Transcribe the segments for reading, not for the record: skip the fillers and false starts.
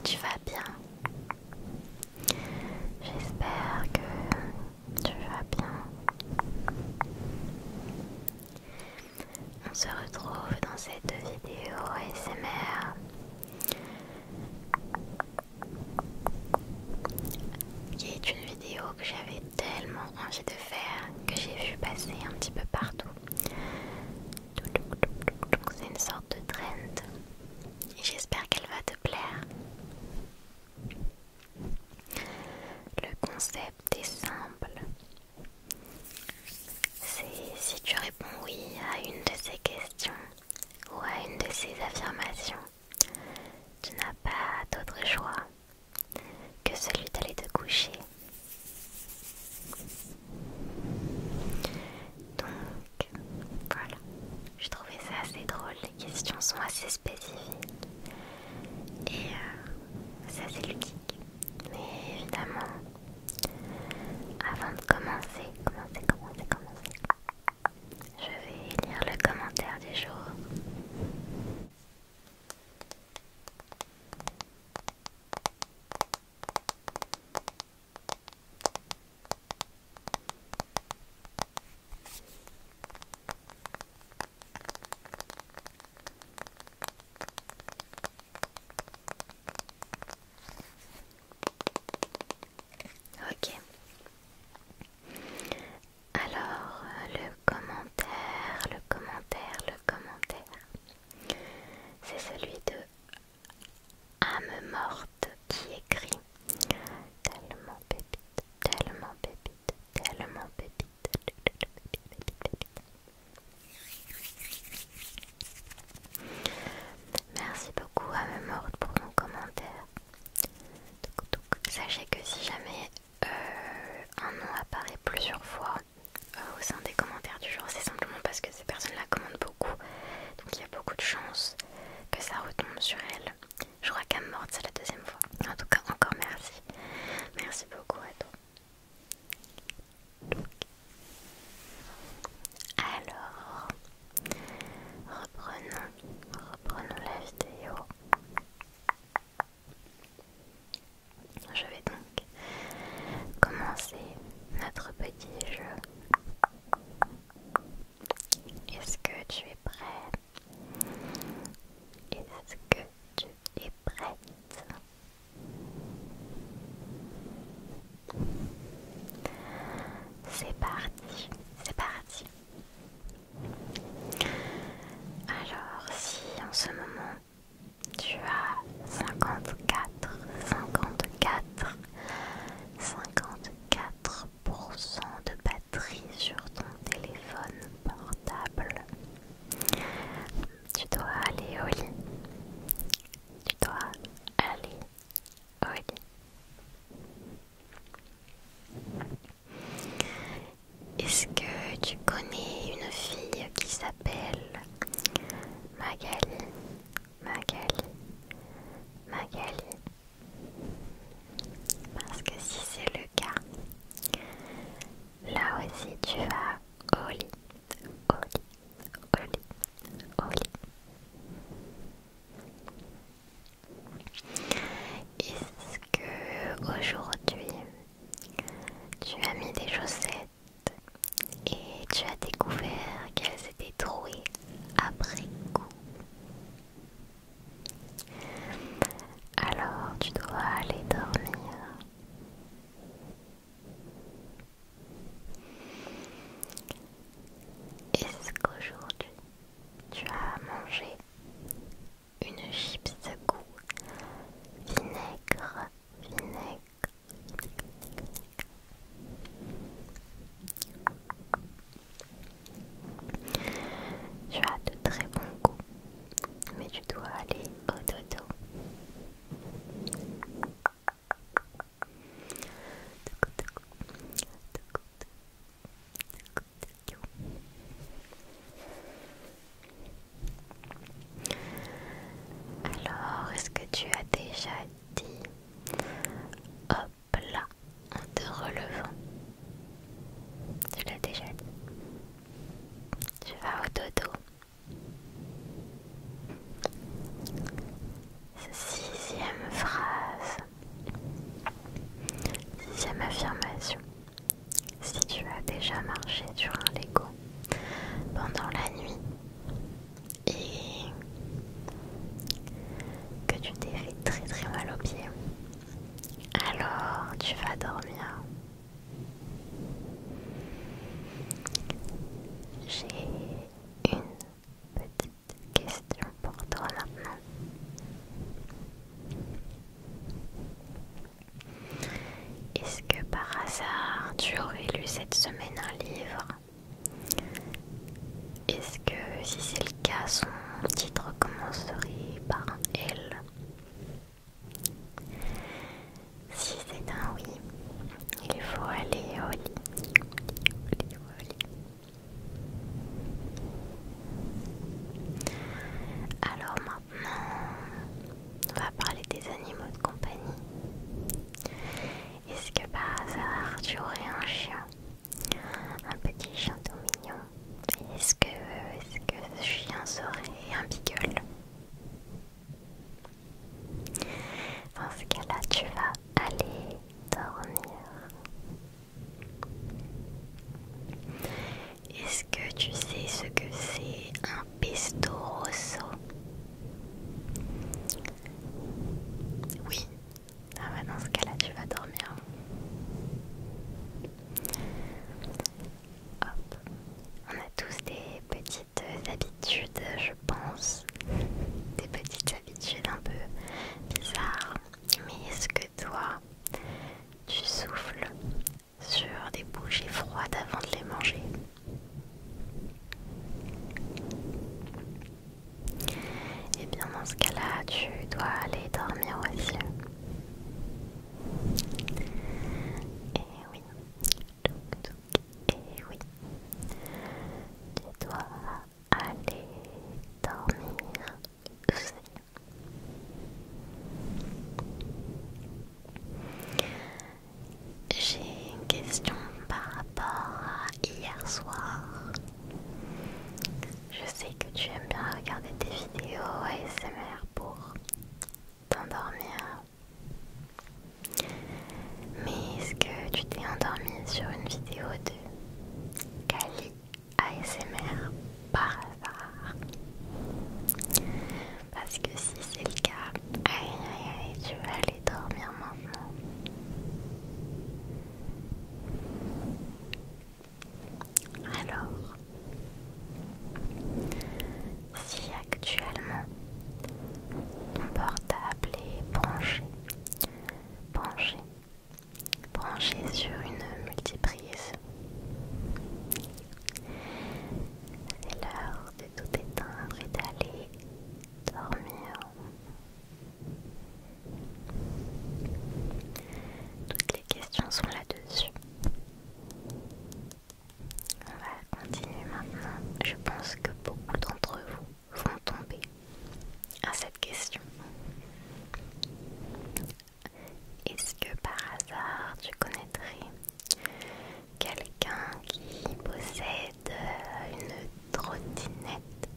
tu vas bien. J'espère que tu vas bien. On se retrouve dans cette vidéo ASMR qui est une vidéo que j'avais tellement envie de faire que j'ai vu passer un petit peu partout. Donc c'est une sorte de trend et j'espère qu'elle va te plaire. Le concept est simple. C'est si tu réponds oui à une de ces questions ou à une de ces affirmations, tu n'as pas d'autre choix que celui d'aller te coucher. Donc voilà, je trouvais ça assez drôle, les questions sont assez spécifiques et c'est assez ludique. Mais évidemment, avant de commencer, je vais lire le commentaire du jour. si c'est le cas, son titre commencerait par un L. Si c'est un oui, il faut aller au lit. Alors maintenant, on va parler des animaux de compagnie. Est-ce que par hasard tu aurais un chien? Un petit chien tout mignon? Est-ce que ce chien serait un beagle? Dans ce cas-là, tu vas aller dormir. Est-ce que tu sais ce que c'est un pesto rosso? Oui. Ah bah dans ce cas-là, tu vas dormir. Hop. On a tous des petites habitudes, je pense. Des petites habitudes un peu bizarres. Mais est-ce que toi, tu souffles sur des bougies froides avant de les manger? Et bien dans ce cas-là, tu dois aller dormir aussi. Et oui, et oui, tu dois aller dormir aussi. J'ai une question par rapport à hier soir. Je sais que tu aimes bien regarder des vidéos ASMR pour t'endormir. Mais est-ce que tu t'es endormi sur une vidéo de Kali ASMR par hasard? Parce que si c'est le cas, aïe aïe aïe, tu vas aller dormir maintenant. Alors, si actuellement ton portable est branché sur une multiprise, c'est l'heure de tout éteindre et d'aller dormir. Toutes les questions sont là-dessus. On va continuer maintenant. Je pense que beaucoup d'entre vous vont tomber à cette question. Est-ce que par hasard tu connaîtrais quelqu'un qui possède une trottinette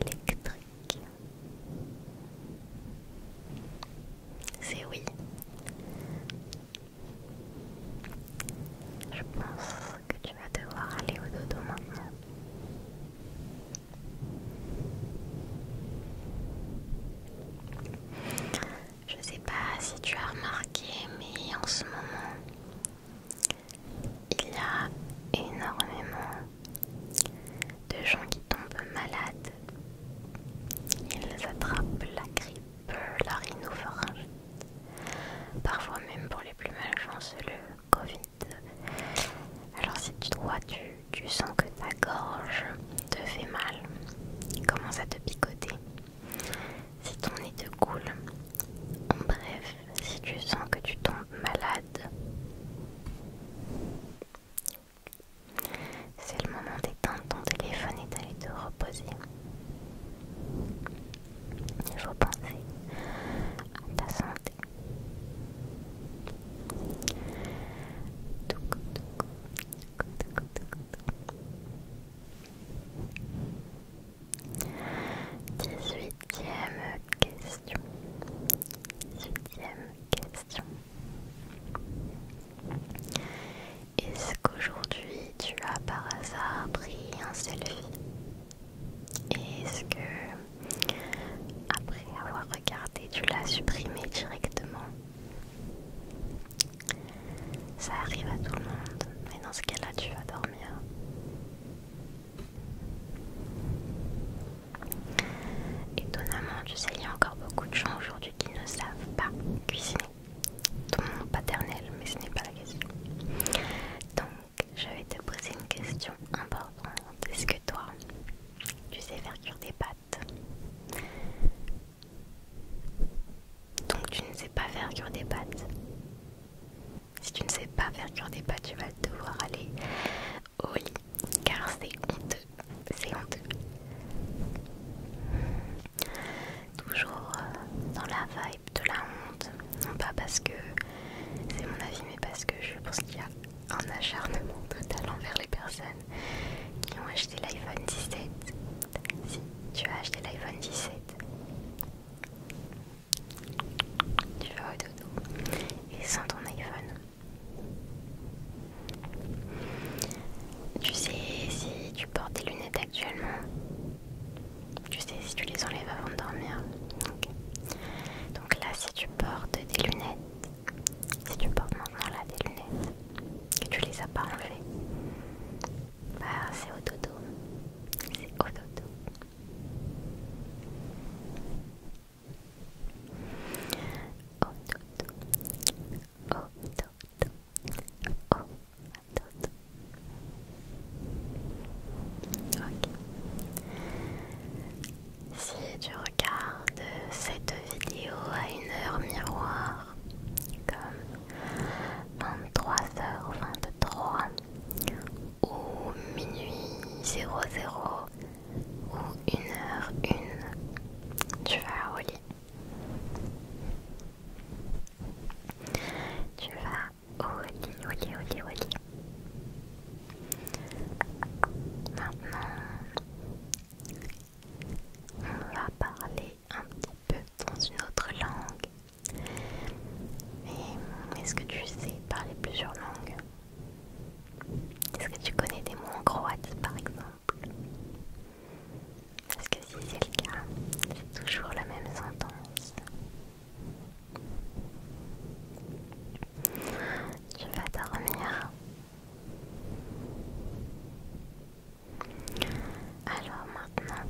électrique? C'est oui. Je pense que tu vas devoir aller au dodo maintenant. Je sais pas si tu as remarqué, mais en ce moment, il y a énormément de gens qui tombent malades. Ils attrapent la grippe, la rhinopharyngite, parfois même pour les plus malchanceux le Covid. Alors si toi tu sens que ta gorge te fait mal, commence à te picoter, si ton nez te coule, en bref, si tu sens que tu tombes malade, c'est le moment d'éteindre ton téléphone et d'aller te reposer. Il faut penser à ta santé. 18e question. 18e question. Est-ce qu'aujourd'hui tu as par hasard pris un selfie? Est-ce que après avoir regardé tu l'as supprimé directement? Ça arrive à tout le monde, mais dans ce cas-là tu vas dormir. Étonnamment, tu sais, il y a encore beaucoup de gens aujourd'hui qui ne savent pas cuisiner. Tout le monde paternel, mais ce n'est pas la question. Donc, je vais personnes qui ont acheté l'iPhone 17. Si tu as acheté l'iPhone 17, tu vas au dodo et sans ton iPhone. Tu sais si tu portes des lunettes actuellement? Tu sais si tu les enlèves avant de dormir? Okay. Donc là, si tu portes des lunettes, si tu portes maintenant là des lunettes, que tu les as pas enlevées, bah c'est au dodo. C'est au dodo. Au dodo. Au dodo. Au dodo. Ok. Si tu regardes cette vidéo à une heure miroir, comme 23h23 ou minuit 00 ou 1h01, tu vas au lit. Tu vas au lit, au lit, au lit, au lit. Maintenant, on va parler un petit peu dans une autre langue. Mais est-ce que tu sais parler plusieurs langues? Est-ce que tu connais des mots en croate par exemple? Parce que si c'est le cas, c'est toujours la même sentence. Tu vas dormir. Alors maintenant,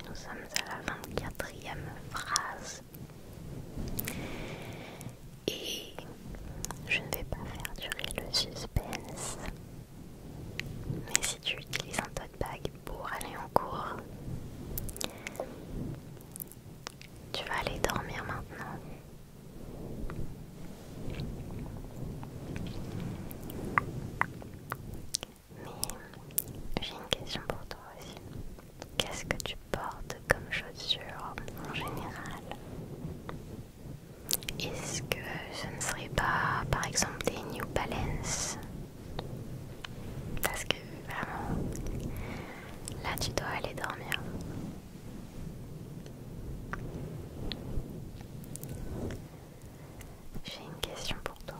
nous sommes à la 24e phrase. Et je ne vais pas faire durer le suspense. Mais si tu utilises un tote bag pour aller en cours, tu vas aller dormir maintenant. Mais j'ai une question pour toi aussi. Qu'est-ce que tu portes comme chaussures en général? Est-ce que ce ne serait pas par exemple des New Balance? Parce que vraiment, là tu dois aller dormir. J'ai une question pour toi.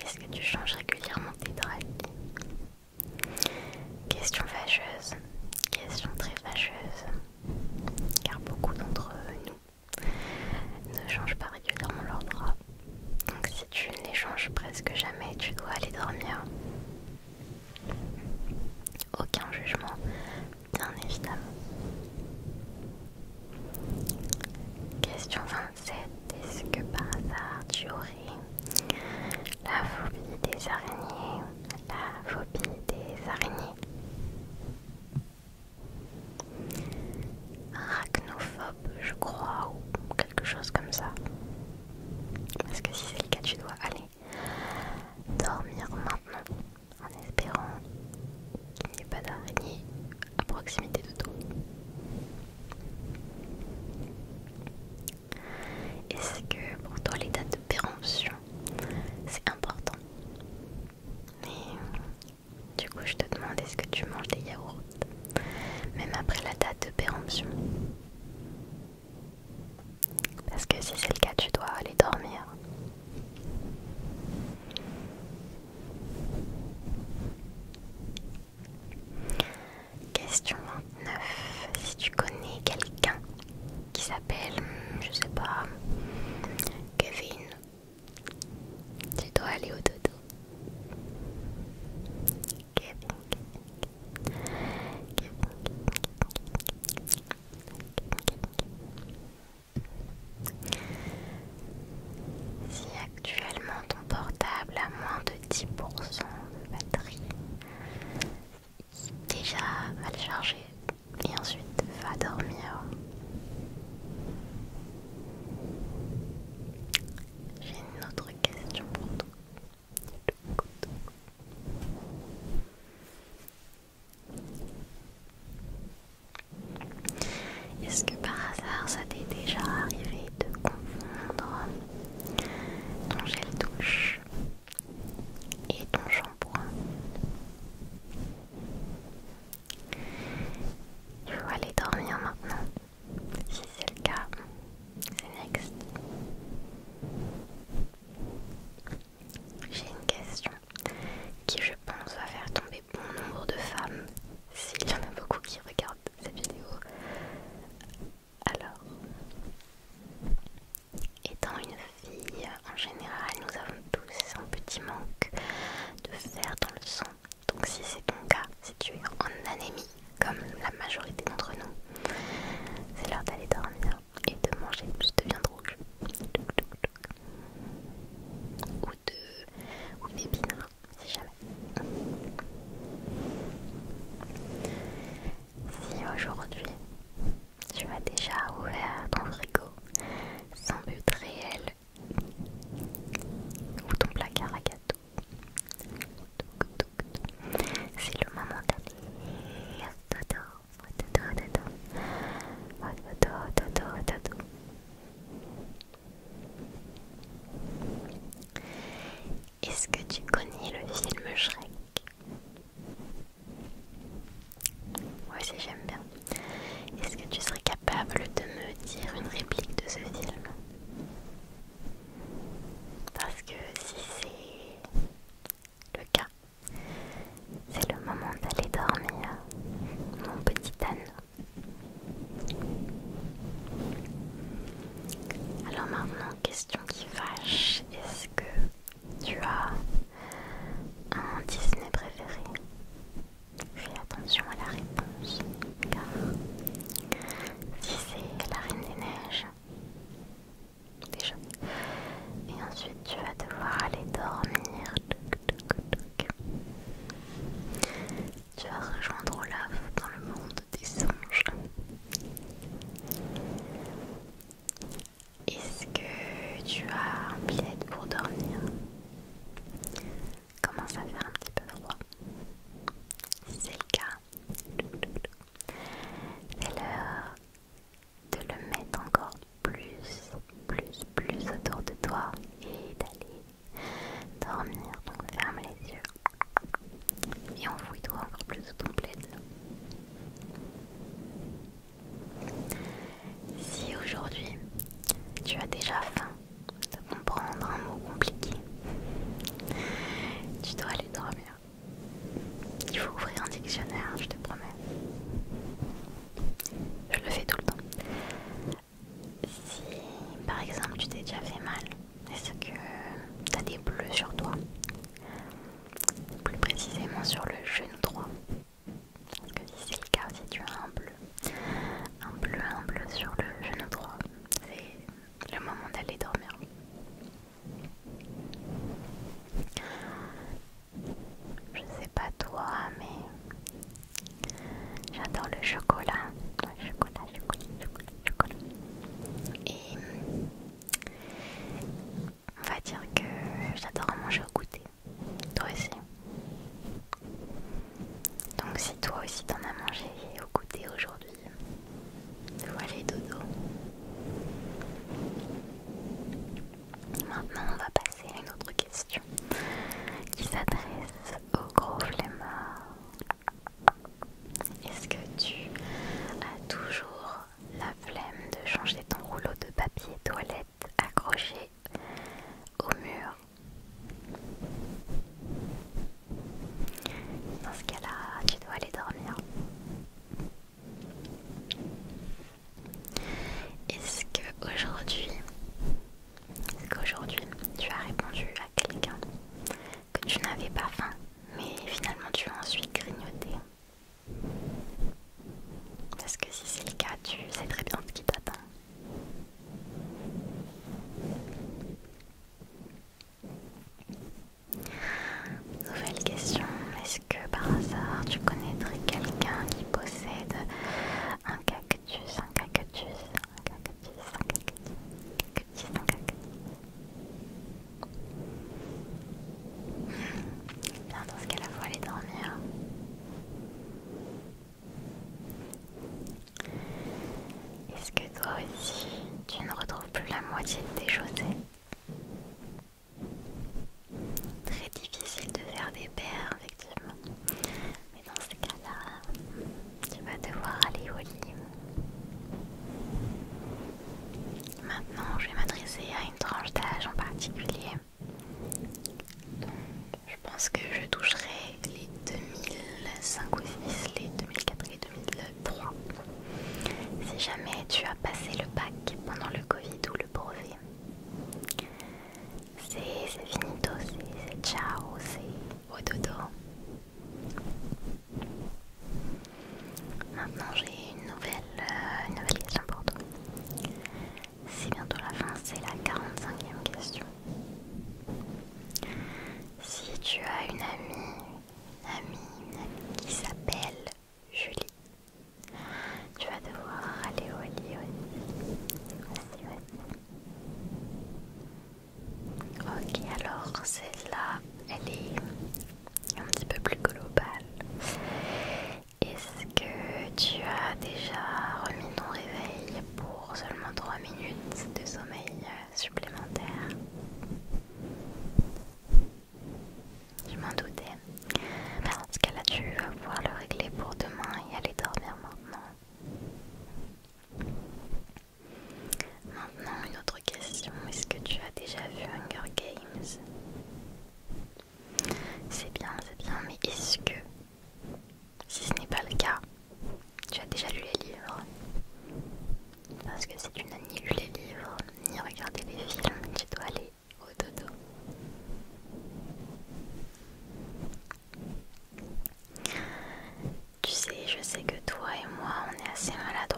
Est-ce que tu changes régulièrement tes draps? Question fâcheuse, question très fâcheuse, car beaucoup d'entre nous ne changent pas régulièrement leurs draps. Donc si tu ne les changes presque jamais, tu dois aller dormir. Aucun jugement, bien évidemment. Question 27. Est-ce que par hasard tu aurais la phobie des araignées? La phobie des araignées. Arachnophobe, je crois, ou quelque chose comme ça. Parce que si c'est le cas, tu dois aller dormir maintenant, en espérant qu'il n'y ait pas d'araignée à proximité de toi. Est-ce que pour toi les dates de péremption c'est important? Mais du coup je te demande, est-ce que tu manges des yaourts même après la date de péremption? Parce que si c'est le cas, tu dois aller dormir. Question 29. Si tu connais quelqu'un qui s'appelle, je sais pas, Kevin, tu dois aller au dodo. Kevin. Si actuellement ton portable a moins de 10% de batterie, déjà va le charger et ensuite va dormir. J'ai une autre question pour toi. Est-ce que par hasard ça t'est déjà arrivé de confondre ton gel douche et ton shampoing? dans le sang. Donc si c'est ton cas, si tu es en anémie, comme la majorité d'entre nous, c'est l'heure d'aller dormir et de manger plus de viande rouge. Ou d'épinards, si jamais. Si aujourd'hui tu as déjà ouvert ton frigo sans but réel ou ton placard à gâteaux, c'est le moment d'aller dodo. Est-ce que tu connais le film Shrek? Moi aussi j'aime bien. Est-ce que tu serais capable de me dire une réplique de ce film? Parce que si c'est le cas, c'est le moment d'aller dormir, mon petit âne. Alors maintenant, question qui fâche, est-ce que tu as un Disney préféré? Fais attention à la réponse, car si c'est la Reine des Neiges, déjà, et ensuite tu vas devoir aller dormir, tu vas rejoindre Olaf dans le monde des songes. Est-ce que tu as un plaid pour dormir? Commence à faire un petit peu froid. Si c'est le cas, c'est l'heure de le mettre encore plus autour de toi et d'aller dormir. Donc ferme les yeux et enfouis-toi encore plus sous ton plaid. Si aujourd'hui tu as déjà faim de comprendre un mot compliqué, tu dois aller dormir. Il faut ouvrir un dictionnaire, je te promets. Je le fais tout le temps. Si par exemple tu t'es déjà fait mal, est-ce que tu as des bleus sur toi? Plus précisément sur le genou droit. Parce que si c'est le cas, si tu as un bleu sur le genou droit, c'est le moment d'aller dormir. Je sais pas toi, mais j'adore le chocolat. Chocolat. Et on va dire que j'adore en manger au goûter. Toi aussi. Donc si toi aussi t'en as mangé au goûter aujourd'hui, voilà les dodo. Maintenant on va passer à une autre question qui s'adresse aux gros flemmards. Est-ce que tu as toujours la flemme de changer ton rouleau de papier toilette accroché au mur? Dans ce cas-là, tu dois aller dormir. Est-ce qu'aujourd'hui tu as répondu à quelqu'un que tu n'avais pas faim, mais finalement tu as ensuite grignoté? Parce que si c'est le cas, tu sais très bien ce qui t'attend. Nouvelle question, est-ce que par hasard tu connaîtrais quelqu'un qui possède un cactus? Bien, dans ce cas-là, faut aller dormir. Est-ce que toi aussi, tu ne retrouves plus la moitié de tes chaussettes? Très difficile de faire des paires, effectivement. Mais dans ce cas-là, tu vas devoir aller au lit. Maintenant, je vais m'adresser à une tranche d'âge en particulier. Donc, je pense que je toucherai les 2005 ou 2006, les 2004 et les 2003. Si jamais tu as passé le bac pendant le Covid ou le brevet, je sais que toi et moi, on est assez maladroits.